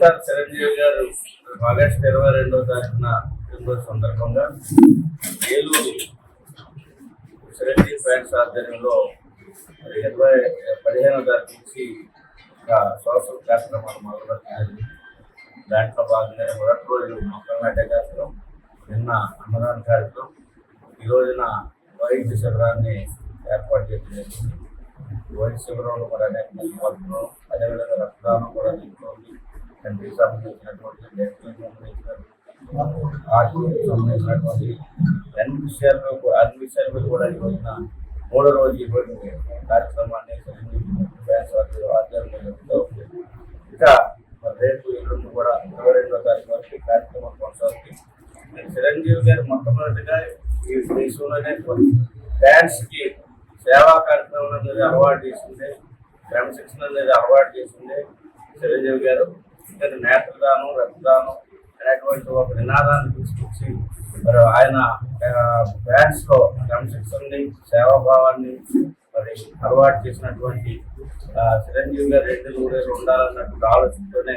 Megastar Chiranjeevi గారు August 22వ తారీఖున పుట్టినరోజు సందర్భంగా ఏలూరు చిరంజీవి ఫ్యాన్స్ ఆధ్వర్యంలో 15వ తారీఖు నుంచి సోషల్ కార్యక్రమాలు మొదలుపెట్టారు. దాంట్లో భాగంగా మొదటి రోజు మొక్కలు నాటే కార్యక్రమం, నిన్న అన్నదాన కార్యక్రమం, ఈ రోజున వైద్య శిబిరాన్ని ఏర్పాటు చేయడం జరిగింది. వైద్య శిబిరంలో కూడా అనేక మంది పాల్గొనడం, అదేవిధంగా రక్తదానం కూడా జరుగుతుంది. కంటికి సంబంధించినటువంటి డెంటల్కి సంబంధించినటువంటి ఆర్టికి సంబంధించినటువంటి అన్ని విషయాల మీద కూడా ఈ రోజున మూడో రోజు ఇటువంటి కార్యక్రమాన్ని ఆధ్వర్యంలో జరుగుతూ ఉంది. ఇంకా రేపు ఎల్లుండి కూడా 22వ తారీఖు వరకు కార్యక్రమం కొనసాగుతుంది. చిరంజీవి గారు మొట్టమొదటిగా ఈ దేశంలోనే ఫ్యాన్స్ కి సేవా కార్యక్రమం అనేది అలవాటు చేసింది, క్రమశిక్షణ అనేది అలవాటు చేసింది చిరంజీవి గారు. ఇంకా నేత్రదానం, రక్తదానం అనేటువంటి ఒక నినాదాన్ని తీసుకొచ్చి మరి ఆయన ఫ్యాన్స్ లో క్రమశిక్షణని, సేవాభావాన్ని మరి అలవాటు చేసినటువంటి చిరంజీవి గారు 2 ఉండాలన్నటువంటి ఆలోచనతోనే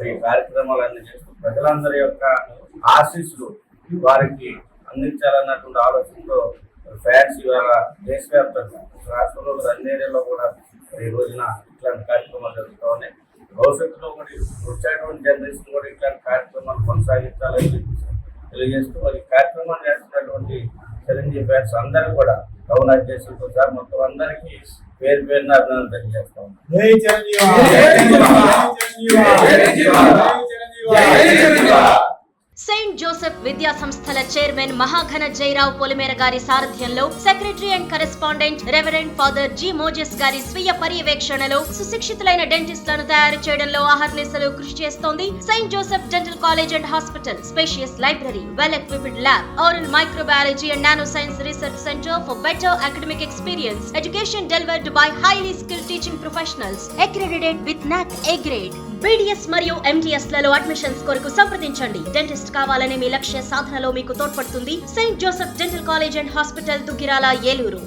ఈ కార్యక్రమాలన్నీ చేస్తూ ప్రజలందరి యొక్క ఆశీస్సులు వారికి అందించాలన్నటువంటి ఆలోచనతో ఫ్యాన్స్ ఇవాళ దేశవ్యాప్తంగా రాష్ట్రంలో అన్ని ఏరియాలో కూడా ఈ రోజున ఇట్లాంటి కార్యక్రమాలు జరుగుతూ ఉన్నాయి. భవిష్యత్తులో కూడా వచ్చేటువంటి జనరేషన్ కూడా ఇట్లాంటి కార్యక్రమాలు కొనసాగించాలని తెలియజేస్తూ మరి కార్యక్రమాలు చేస్తున్నటువంటి చిరంజీవి ఫ్యాన్స్ అందరూ కూడా డౌన్లోడ్ చేసిన సార్ మొత్తం అందరికీ పేరు పేరున అభినందన తెలియజేస్తా ఉన్నాం. సెయింట్ జోసెఫ్ విద్యా సంస్థల చైర్మన్ మహాఘన జయరావు పొలిమేర గారి సారథ్యంలో secretary and correspondent reverend father G Moses గారి స్వీయ పర్యవేక్షణలో సుశిక్షితులైన డెంటిస్టులను తయారు చేయడంలో అహర్నిశలు కృషి చేస్తోంది Saint Joseph dental college and hospital. Spacious library, well equipped lab, oral microbiology and nanoscience research center for better academic experience. Education delivered by highly skilled teaching professionals, accredited with NAC A grade. BDS మరియు MTS లలో admissions కొరకు సంప్రదించండి. Dentist కావాలనే మీ లక్ష్య సాధనలో మీకు తోడ్పడుతుంది Saint Joseph dental college and hospital, Duggirala, Eluru.